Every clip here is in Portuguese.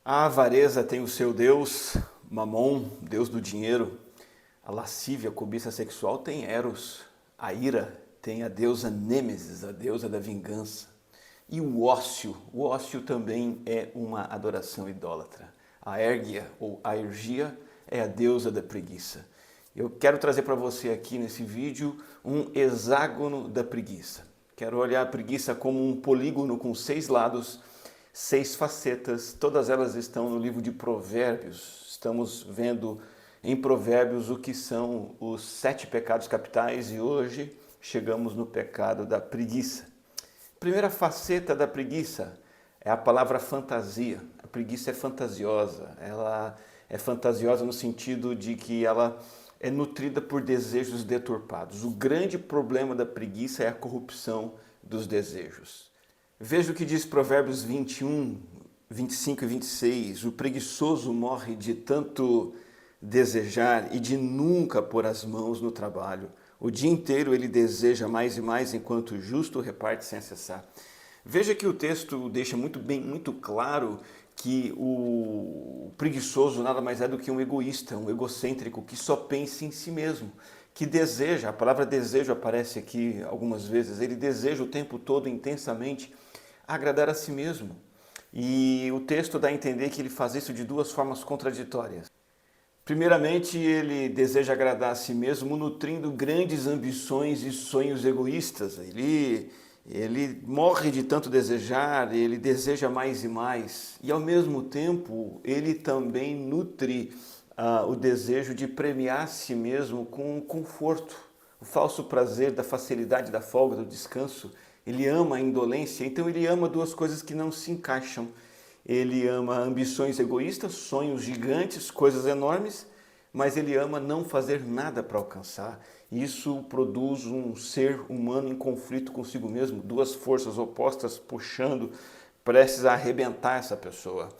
A avareza tem o seu deus, Mamon, deus do dinheiro. A lascívia, a cobiça sexual tem Eros. A ira tem a deusa Nêmesis, a deusa da vingança. E o ócio também é uma adoração idólatra. A Érgia ou Aergia é a deusa da preguiça. Eu quero trazer para você aqui nesse vídeo um hexágono da preguiça. Quero olhar a preguiça como um polígono com 6 lados, 6 facetas, todas elas estão no livro de Provérbios. Estamos vendo em Provérbios o que são os 7 pecados capitais e hoje chegamos no pecado da preguiça. Primeira faceta da preguiça é a palavra fantasia. A preguiça é fantasiosa. Ela é fantasiosa no sentido de que ela é nutrida por desejos deturpados. O grande problema da preguiça é a corrupção dos desejos. Veja o que diz Provérbios 21, 25 e 26. O preguiçoso morre de tanto desejar e de nunca pôr as mãos no trabalho. O dia inteiro ele deseja mais e mais, enquanto o justo reparte sem cessar. Veja que o texto deixa muito claro que o preguiçoso nada mais é do que um egoísta, um egocêntrico que só pensa em si mesmo, que deseja, a palavra desejo aparece aqui algumas vezes, ele deseja o tempo todo intensamente agradar a si mesmo. E o texto dá a entender que ele faz isso de duas formas contraditórias. Primeiramente, ele deseja agradar a si mesmo, nutrindo grandes ambições e sonhos egoístas. Ele morre de tanto desejar, ele deseja mais e mais. E ao mesmo tempo, ele também nutre o desejo de premiar a si mesmo com conforto, o falso prazer da facilidade, da folga, do descanso. Ele ama a indolência, então ele ama duas coisas que não se encaixam. Ele ama ambições egoístas, sonhos gigantes, coisas enormes, mas ele ama não fazer nada para alcançar. Isso produz um ser humano em conflito consigo mesmo, duas forças opostas puxando, prestes a arrebentar essa pessoa.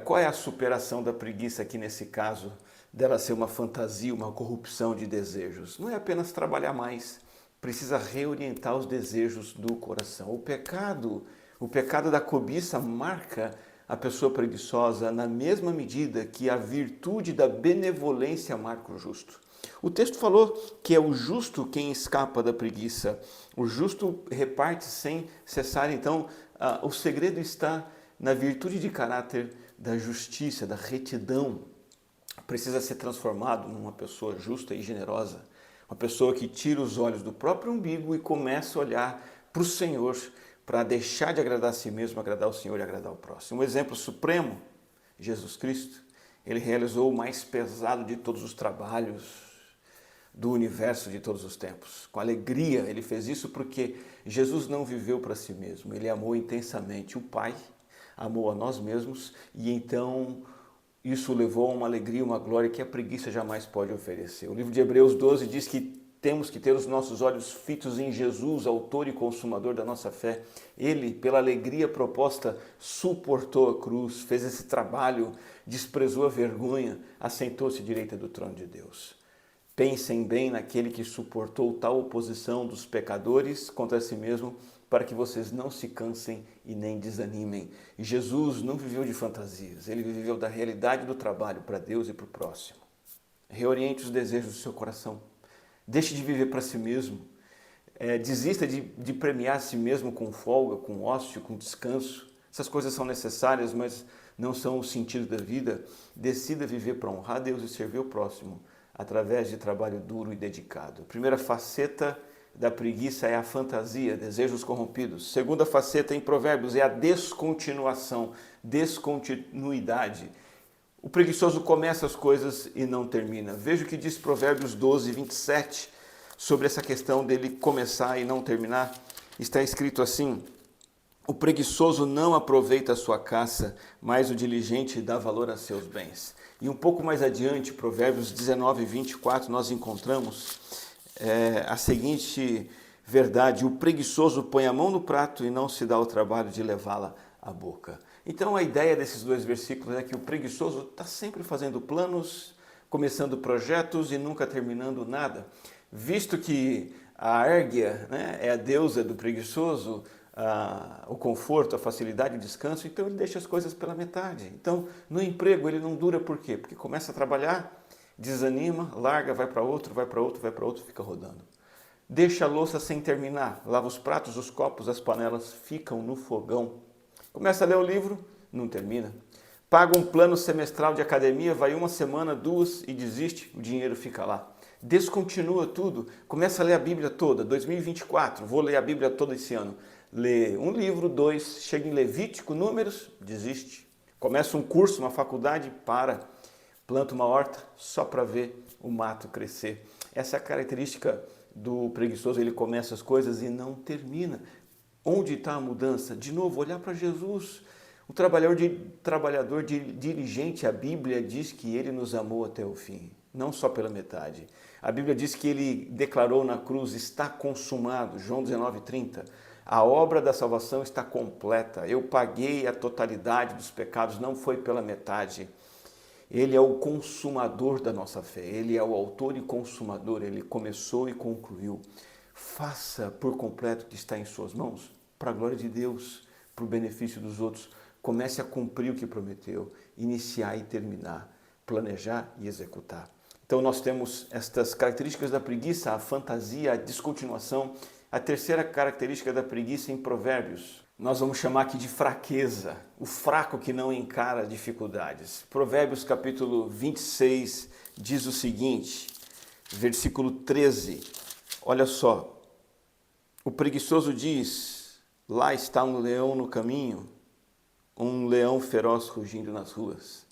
Qual é a superação da preguiça aqui nesse caso, dela ser uma fantasia, uma corrupção de desejos? Não é apenas trabalhar mais, precisa reorientar os desejos do coração. O pecado da cobiça marca a pessoa preguiçosa na mesma medida que a virtude da benevolência marca o justo. O texto falou que é o justo quem escapa da preguiça. O justo reparte sem cessar. Então, o segredo está na virtude de caráter da justiça, da retidão. Precisa ser transformado numa pessoa justa e generosa. Uma pessoa que tira os olhos do próprio umbigo e começa a olhar para o Senhor, para deixar de agradar a si mesmo, agradar o Senhor e agradar o próximo. Um exemplo supremo, Jesus Cristo. Ele realizou o mais pesado de todos os trabalhos do universo de todos os tempos. Com alegria ele fez isso porque Jesus não viveu para si mesmo. Ele amou intensamente o Pai, amou a nós mesmos e então isso levou a uma alegria, uma glória que a preguiça jamais pode oferecer. O livro de Hebreus 12 diz que temos que ter os nossos olhos fitos em Jesus, autor e consumador da nossa fé. Ele, pela alegria proposta, suportou a cruz, fez esse trabalho, desprezou a vergonha, assentou-se à direita do trono de Deus. Pensem bem naquele que suportou tal oposição dos pecadores contra si mesmo, para que vocês não se cansem e nem desanimem. E Jesus não viveu de fantasias, ele viveu da realidade do trabalho para Deus e para o próximo. Reoriente os desejos do seu coração. Deixe de viver para si mesmo. Desista de premiar a si mesmo com folga, com ócio, com descanso. Essas coisas são necessárias, mas não são o sentido da vida. Decida viver para honrar a Deus e servir o próximo através de trabalho duro e dedicado. A primeira faceta da preguiça é a fantasia, desejos corrompidos. Segunda faceta em Provérbios é a descontinuação, descontinuidade. O preguiçoso começa as coisas e não termina. Veja o que diz Provérbios 12, 27, sobre essa questão dele começar e não terminar. Está escrito assim: o preguiçoso não aproveita a sua caça, mas o diligente dá valor a seus bens. E um pouco mais adiante, Provérbios 19, 24, nós encontramos a seguinte verdade: o preguiçoso põe a mão no prato e não se dá o trabalho de levá-la à boca. Então a ideia desses dois versículos é que o preguiçoso está sempre fazendo planos, começando projetos e nunca terminando nada. Visto que a Érgia, né, é a deusa do preguiçoso, o conforto, a facilidade, o descanso, então ele deixa as coisas pela metade. Então, no emprego ele não dura por quê? Porque começa a trabalhar, desanima, larga, vai para outro, vai para outro, vai para outro, fica rodando. Deixa a louça sem terminar, lava os pratos, os copos, as panelas, ficam no fogão. Começa a ler o livro, não termina. Paga um plano semestral de academia, vai uma semana, duas e desiste, o dinheiro fica lá. Descontinua tudo, começa a ler a Bíblia toda, 2024, vou ler a Bíblia toda esse ano. Lê um livro, dois, chega em Levítico, Números, desiste. Começa um curso, uma faculdade, para. Planta uma horta só para ver o mato crescer. Essa é a característica do preguiçoso, ele começa as coisas e não termina. Onde está a mudança? De novo, olhar para Jesus. O trabalhador diligente, a Bíblia diz que ele nos amou até o fim, não só pela metade. A Bíblia diz que ele declarou na cruz, está consumado, João 19:30. A obra da salvação está completa, eu paguei a totalidade dos pecados, não foi pela metade. Ele é o consumador da nossa fé, ele é o autor e consumador, ele começou e concluiu. Faça por completo o que está em suas mãos, para a glória de Deus, para o benefício dos outros. Comece a cumprir o que prometeu, iniciar e terminar, planejar e executar. Então nós temos estas características da preguiça, a fantasia, a descontinuação. A terceira característica da preguiça em Provérbios, nós vamos chamar aqui de fraqueza, o fraco que não encara dificuldades. Provérbios capítulo 26 diz o seguinte, versículo 13, olha só, o preguiçoso diz, lá está um leão no caminho, um leão feroz rugindo nas ruas.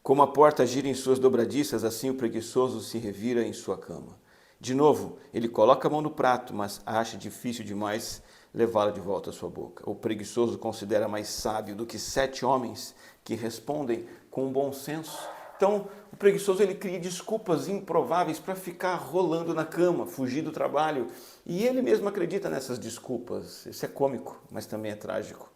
Como a porta gira em suas dobradiças, assim o preguiçoso se revira em sua cama. De novo, ele coloca a mão no prato, mas acha difícil demais levá-la de volta à sua boca. O preguiçoso considera mais sábio do que 7 homens que respondem com bom senso. Então, o preguiçoso ele cria desculpas improváveis para ficar rolando na cama, fugir do trabalho. E ele mesmo acredita nessas desculpas. Isso é cômico, mas também é trágico.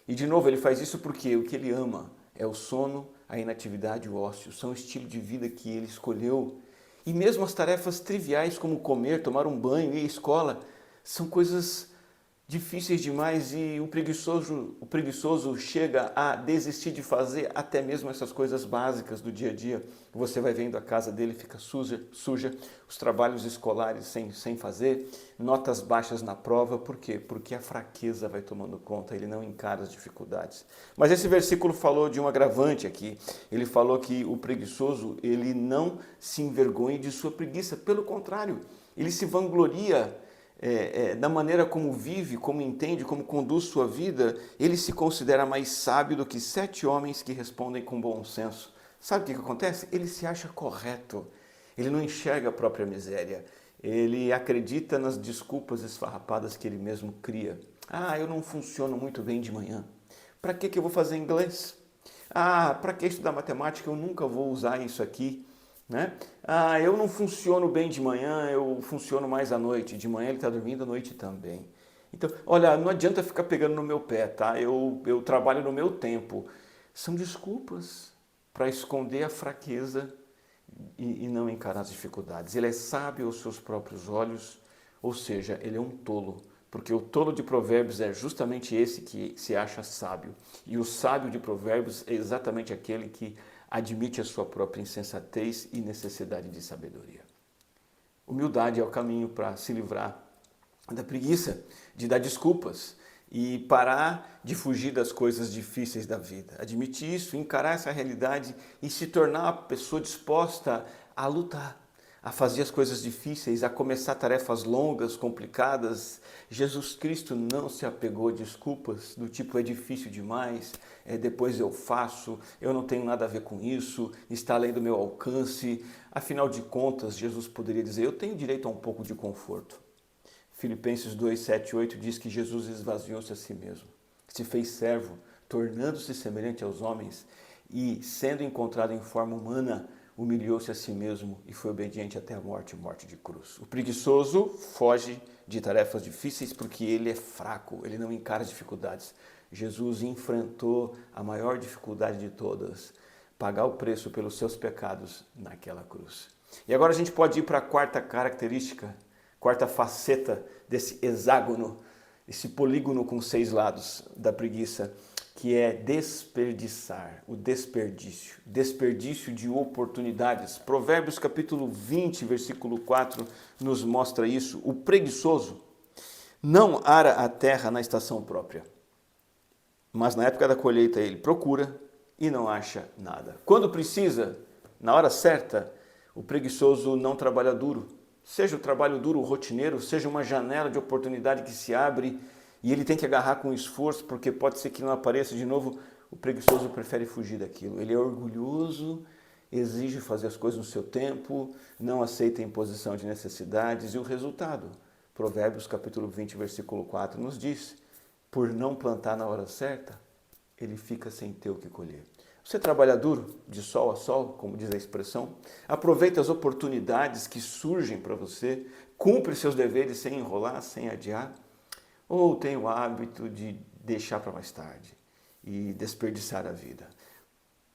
E de novo, ele faz isso porque o que ele ama é o sono, a inatividade e o ócio. São o estilo de vida que ele escolheu. E mesmo as tarefas triviais como comer, tomar um banho, ir à escola, são coisas difíceis demais e o preguiçoso chega a desistir de fazer até mesmo essas coisas básicas do dia a dia. Você vai vendo a casa dele fica suja, os trabalhos escolares sem fazer, notas baixas na prova. Por quê? Porque a fraqueza vai tomando conta, ele não encara as dificuldades. Mas esse versículo falou de um agravante aqui. Ele falou que o preguiçoso ele não se envergonha de sua preguiça, pelo contrário, ele se vangloria da maneira como vive, como entende, como conduz sua vida. Ele se considera mais sábio do que 7 homens que respondem com bom senso. Sabe o que acontece? Ele se acha correto, ele não enxerga a própria miséria, ele acredita nas desculpas esfarrapadas que ele mesmo cria. Eu não funciono muito bem de manhã. Para que eu vou fazer inglês? Para que estudar matemática? Eu nunca vou usar isso aqui. Né? Eu não funciono bem de manhã, eu funciono mais à noite. De manhã ele está dormindo, à noite também. Então, olha, não adianta ficar pegando no meu pé, tá? Eu trabalho no meu tempo. São desculpas para esconder a fraqueza e não encarar as dificuldades. Ele é sábio aos seus próprios olhos, ou seja, ele é um tolo. Porque o tolo de Provérbios é justamente esse que se acha sábio. E o sábio de Provérbios é exatamente aquele que admite a sua própria insensatez e necessidade de sabedoria. Humildade é o caminho para se livrar da preguiça, de dar desculpas e parar de fugir das coisas difíceis da vida. Admitir isso, encarar essa realidade e se tornar uma pessoa disposta a lutar, a fazer as coisas difíceis, a começar tarefas longas, complicadas. Jesus Cristo não se apegou a desculpas do tipo é difícil demais, depois eu faço, eu não tenho nada a ver com isso, está além do meu alcance. Afinal de contas, Jesus poderia dizer, eu tenho direito a um pouco de conforto. Filipenses 2, 7 e 8 diz que Jesus esvaziou-se a si mesmo, se fez servo, tornando-se semelhante aos homens e, sendo encontrado em forma humana, humilhou-se a si mesmo e foi obediente até a morte de cruz. O preguiçoso foge de tarefas difíceis porque ele é fraco, ele não encara as dificuldades. Jesus enfrentou a maior dificuldade de todas, pagar o preço pelos seus pecados naquela cruz. E agora a gente pode ir para a quarta característica, quarta faceta desse hexágono esse polígono com 6 lados da preguiça, que é desperdiçar, o desperdício de oportunidades. Provérbios capítulo 20, versículo 4 nos mostra isso. O preguiçoso não ara a terra na estação própria, mas na época da colheita ele procura e não acha nada. Quando precisa, na hora certa, o preguiçoso não trabalha duro. Seja o trabalho duro rotineiro, seja uma janela de oportunidade que se abre e ele tem que agarrar com esforço, porque pode ser que não apareça de novo, o preguiçoso prefere fugir daquilo. Ele é orgulhoso, exige fazer as coisas no seu tempo, não aceita a imposição de necessidades, e o resultado, Provérbios capítulo 20, versículo 4, nos diz: por não plantar na hora certa, ele fica sem ter o que colher. Você trabalha duro, de sol a sol, como diz a expressão, aproveita as oportunidades que surgem para você, cumpre seus deveres sem enrolar, sem adiar, ou tem o hábito de deixar para mais tarde e desperdiçar a vida.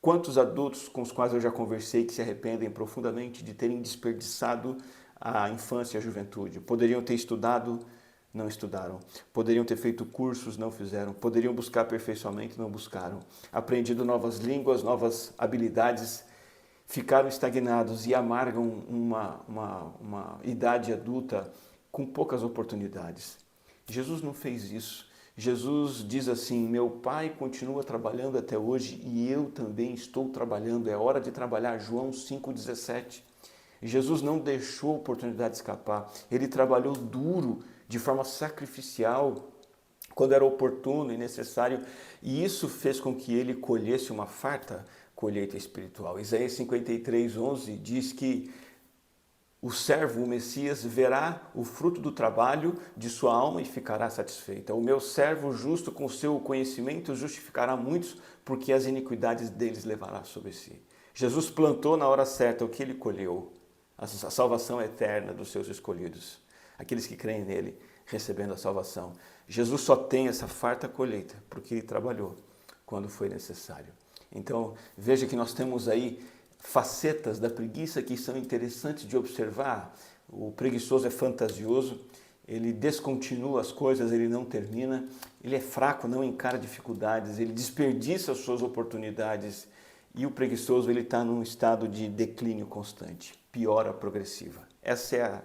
Quantos adultos com os quais eu já conversei que se arrependem profundamente de terem desperdiçado a infância e a juventude? Poderiam ter estudado, não estudaram. Poderiam ter feito cursos, não fizeram. Poderiam buscar aperfeiçoamento, não buscaram. Aprendido novas línguas, novas habilidades, ficaram estagnados e amargam uma idade adulta com poucas oportunidades. Jesus não fez isso. Jesus diz assim: meu Pai continua trabalhando até hoje e eu também estou trabalhando. É hora de trabalhar. João 5,17. Jesus não deixou a oportunidade escapar. Ele trabalhou duro, de forma sacrificial, quando era oportuno e necessário. E isso fez com que ele colhesse uma farta colheita espiritual. Isaías 53:11 diz que o servo, o Messias, verá o fruto do trabalho de sua alma e ficará satisfeita. O meu servo justo, com seu conhecimento, justificará muitos, porque as iniquidades deles levará sobre si. Jesus plantou na hora certa o que ele colheu, a salvação eterna dos seus escolhidos, aqueles que creem nele, recebendo a salvação. Jesus só tem essa farta colheita, porque ele trabalhou quando foi necessário. Então, veja que nós temos aí facetas da preguiça que são interessantes de observar. O preguiçoso é fantasioso, ele descontinua as coisas, ele não termina, ele é fraco, não encara dificuldades, ele desperdiça as suas oportunidades, e o preguiçoso ele está num estado de declínio constante, piora progressiva. Essa é a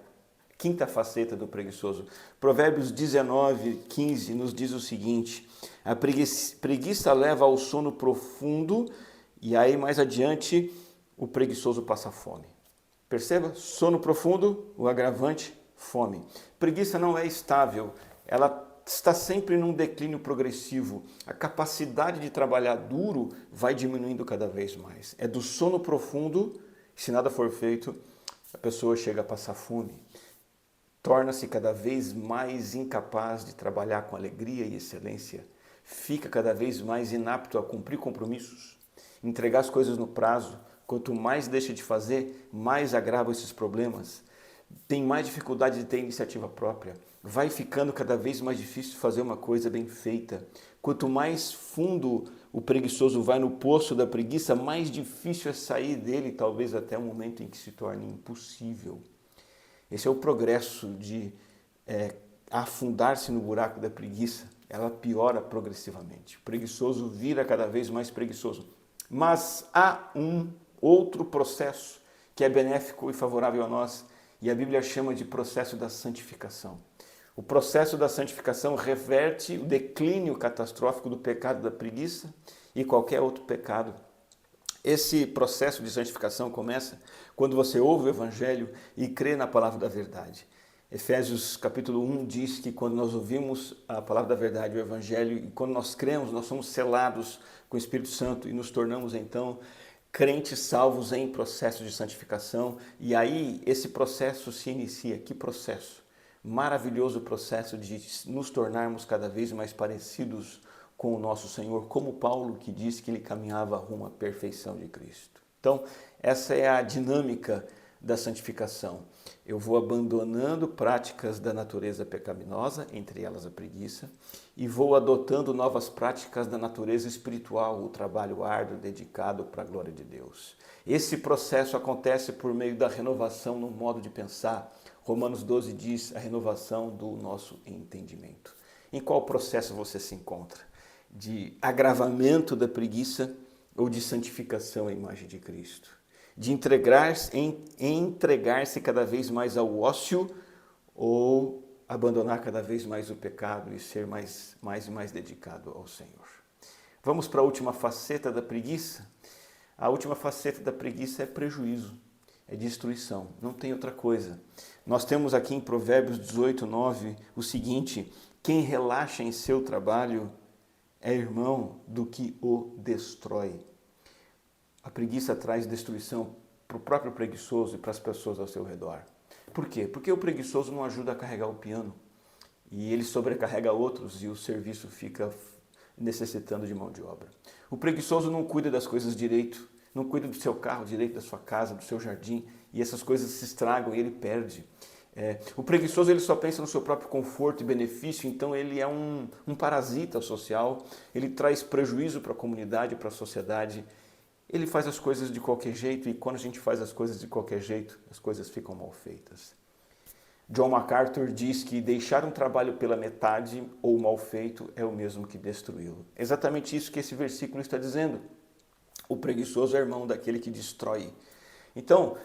quinta faceta do preguiçoso. Provérbios 19:15 nos diz o seguinte: a preguiça leva ao sono profundo, e aí mais adiante o preguiçoso passa fome. Perceba? Sono profundo, o agravante, fome. Preguiça não é estável, ela está sempre num declínio progressivo. A capacidade de trabalhar duro vai diminuindo cada vez mais. É do sono profundo, se nada for feito, a pessoa chega a passar fome. Torna-se cada vez mais incapaz de trabalhar com alegria e excelência. Fica cada vez mais inapto a cumprir compromissos, entregar as coisas no prazo. Quanto mais deixa de fazer, mais agrava esses problemas. Tem mais dificuldade de ter iniciativa própria. Vai ficando cada vez mais difícil fazer uma coisa bem feita. Quanto mais fundo o preguiçoso vai no poço da preguiça, mais difícil é sair dele, talvez até o momento em que se torne impossível. Esse é o progresso de afundar-se no buraco da preguiça. Ela piora progressivamente. O preguiçoso vira cada vez mais preguiçoso. Mas há um outro processo que é benéfico e favorável a nós, e a Bíblia chama de processo da santificação. O processo da santificação reverte o declínio catastrófico do pecado da preguiça e qualquer outro pecado. Esse processo de santificação começa quando você ouve o Evangelho e crê na palavra da verdade. Efésios capítulo 1 diz que quando nós ouvimos a palavra da verdade, o Evangelho, e quando nós cremos, nós somos selados com o Espírito Santo e nos tornamos então crentes salvos em processo de santificação. E aí esse processo se inicia. Que processo? Maravilhoso processo de nos tornarmos cada vez mais parecidos com o nosso Senhor, como Paulo, que disse que ele caminhava rumo à perfeição de Cristo. Então, essa é a dinâmica da santificação. Eu vou abandonando práticas da natureza pecaminosa, entre elas a preguiça, e vou adotando novas práticas da natureza espiritual, o trabalho árduo dedicado para a glória de Deus. Esse processo acontece por meio da renovação no modo de pensar. Romanos 12 diz a renovação do nosso entendimento. Em qual processo você se encontra? De agravamento da preguiça ou de santificação à imagem de Cristo? De entregar-se cada vez mais ao ócio ou abandonar cada vez mais o pecado e ser mais e mais dedicado ao Senhor? Vamos para a última faceta da preguiça? A última faceta da preguiça é prejuízo, é destruição, não tem outra coisa. Nós temos aqui em Provérbios 18, 9, o seguinte: quem relaxa em seu trabalho é irmão do que o destrói. A preguiça traz destruição para o próprio preguiçoso e para as pessoas ao seu redor. Por quê? Porque o preguiçoso não ajuda a carregar o piano e ele sobrecarrega outros e o serviço fica necessitando de mão de obra. O preguiçoso não cuida das coisas direito, não cuida do seu carro direito, da sua casa, do seu jardim, e essas coisas se estragam e ele perde. O preguiçoso ele só pensa no seu próprio conforto e benefício, então ele é um parasita social, ele traz prejuízo para a comunidade, para a sociedade. Ele faz as coisas de qualquer jeito e quando a gente faz as coisas de qualquer jeito, as coisas ficam mal feitas. John MacArthur diz que deixar um trabalho pela metade ou mal feito é o mesmo que destruí-lo. É exatamente isso que esse versículo está dizendo. O preguiçoso é irmão daquele que destrói. Então,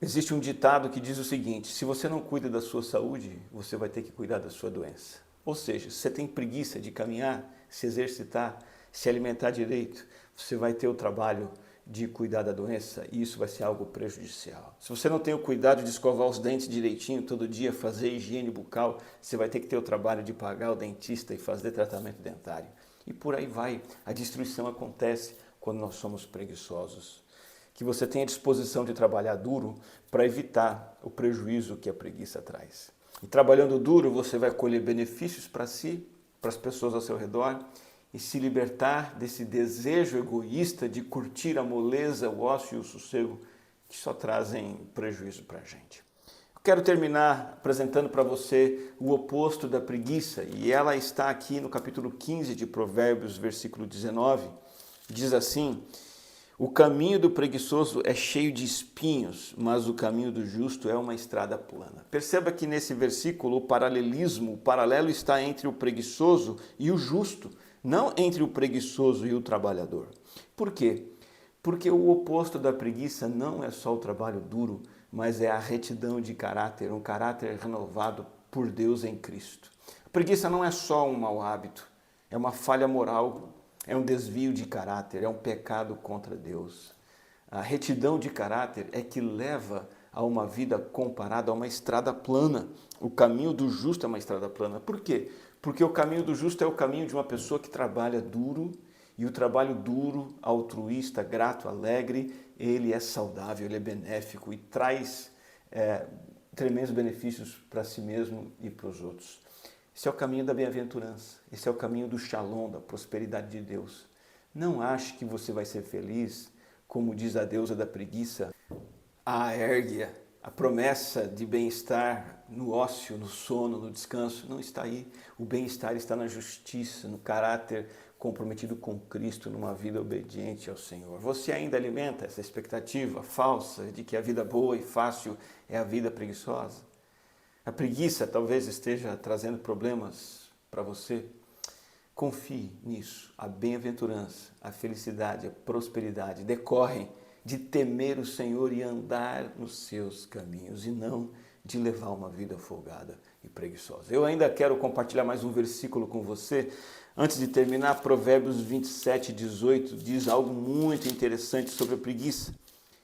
existe um ditado que diz o seguinte: se você não cuida da sua saúde, você vai ter que cuidar da sua doença. Ou seja, se você tem preguiça de caminhar, se exercitar, se alimentar direito, você vai ter o trabalho de cuidar da doença e isso vai ser algo prejudicial. Se você não tem o cuidado de escovar os dentes direitinho todo dia, fazer higiene bucal, você vai ter que ter o trabalho de pagar o dentista e fazer tratamento dentário. E por aí vai. A destruição acontece quando nós somos preguiçosos. Que você tenha disposição de trabalhar duro para evitar o prejuízo que a preguiça traz. E trabalhando duro, você vai colher benefícios para si, para as pessoas ao seu redor, e se libertar desse desejo egoísta de curtir a moleza, o ócio e o sossego que só trazem prejuízo para a gente. Eu quero terminar apresentando para você o oposto da preguiça, e ela está aqui no capítulo 15 de Provérbios, versículo 19. Diz assim: o caminho do preguiçoso é cheio de espinhos, mas o caminho do justo é uma estrada plana. Perceba que nesse versículo o paralelo está entre o preguiçoso e o justo, não entre o preguiçoso e o trabalhador. Por quê? Porque o oposto da preguiça não é só o trabalho duro, mas é a retidão de caráter, um caráter renovado por Deus em Cristo. A preguiça não é só um mau hábito, é uma falha moral, é um desvio de caráter, é um pecado contra Deus. A retidão de caráter é que leva a uma vida comparada a uma estrada plana. O caminho do justo é uma estrada plana. Por quê? Porque o caminho do justo é o caminho de uma pessoa que trabalha duro, e o trabalho duro, altruísta, grato, alegre, ele é saudável, ele é benéfico e traz tremendos benefícios para si mesmo e para os outros. Esse é o caminho da bem-aventurança, esse é o caminho do shalom, da prosperidade de Deus. Não ache que você vai ser feliz, como diz a deusa da preguiça, a Aérgia. A promessa de bem-estar no ócio, no sono, no descanso, não está aí. O bem-estar está na justiça, no caráter comprometido com Cristo, numa vida obediente ao Senhor. Você ainda alimenta essa expectativa falsa de que a vida boa e fácil é a vida preguiçosa? A preguiça talvez esteja trazendo problemas para você. Confie nisso. A bem-aventurança, a felicidade, a prosperidade decorrem de temer o Senhor e andar nos seus caminhos, e não de levar uma vida folgada e preguiçosa. Eu ainda quero compartilhar mais um versículo com você. Antes de terminar, Provérbios 27, 18 diz algo muito interessante sobre a preguiça.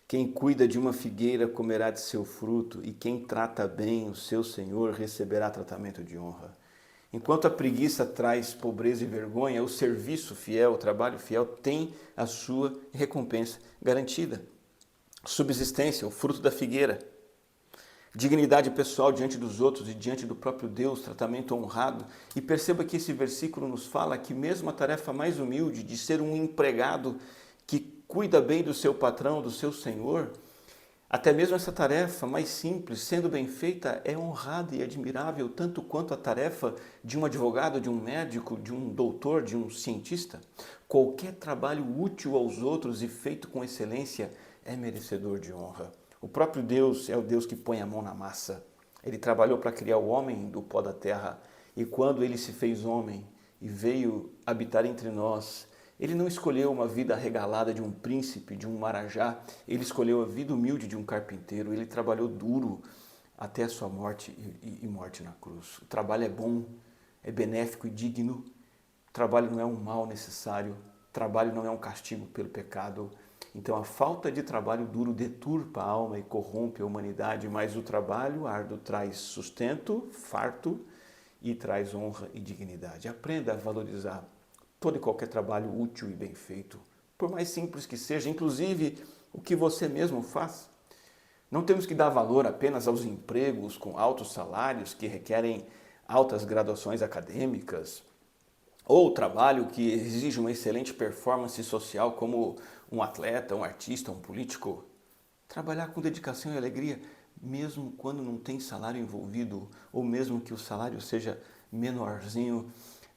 Quem cuida de uma figueira comerá de seu fruto, e quem trata bem o seu Senhor receberá tratamento de honra. Enquanto a preguiça traz pobreza e vergonha, o serviço fiel, o trabalho fiel tem a sua recompensa garantida. Subsistência, o fruto da figueira. Dignidade pessoal diante dos outros e diante do próprio Deus, tratamento honrado. E perceba que esse versículo nos fala que mesmo a tarefa mais humilde de ser um empregado que cuida bem do seu patrão, do seu senhor, até mesmo essa tarefa mais simples, sendo bem feita, é honrada e admirável, tanto quanto a tarefa de um advogado, de um médico, de um doutor, de um cientista. Qualquer trabalho útil aos outros e feito com excelência é merecedor de honra. O próprio Deus é o Deus que põe a mão na massa. Ele trabalhou para criar o homem do pó da terra E quando ele se fez homem e veio habitar entre nós, ele não escolheu uma vida regalada de um príncipe, de um marajá, ele escolheu a vida humilde de um carpinteiro, ele trabalhou duro até a sua morte e morte na cruz. O trabalho é bom, é benéfico e digno, o trabalho não é um mal necessário, o trabalho não é um castigo pelo pecado. Então a falta de trabalho duro deturpa a alma e corrompe a humanidade, mas o trabalho árduo traz sustento, farto e traz honra e dignidade. Aprenda a valorizar todo e qualquer trabalho útil e bem feito, por mais simples que seja, inclusive o que você mesmo faz. Não temos que dar valor apenas aos empregos com altos salários que requerem altas graduações acadêmicas, ou trabalho que exige uma excelente performance social como um atleta, um artista, um político. Trabalhar com dedicação e alegria, mesmo quando não tem salário envolvido, ou mesmo que o salário seja menorzinho,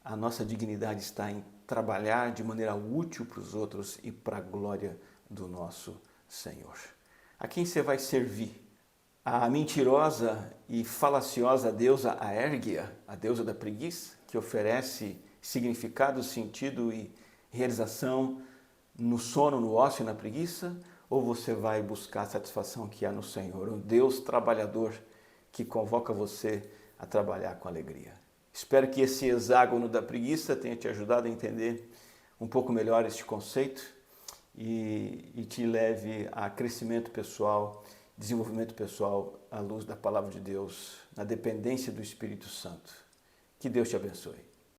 a nossa dignidade está em trabalhar de maneira útil para os outros e para a glória do nosso Senhor. A quem você vai servir? A mentirosa e falaciosa deusa Aérgia, a deusa da preguiça, que oferece significado, sentido e realização no sono, no ócio e na preguiça? Ou você vai buscar a satisfação que há no Senhor, um Deus trabalhador que convoca você a trabalhar com alegria? Espero que esse hexágono da preguiça tenha te ajudado a entender um pouco melhor este conceito e te leve a crescimento pessoal, desenvolvimento pessoal à luz da palavra de Deus, na dependência do Espírito Santo. Que Deus te abençoe.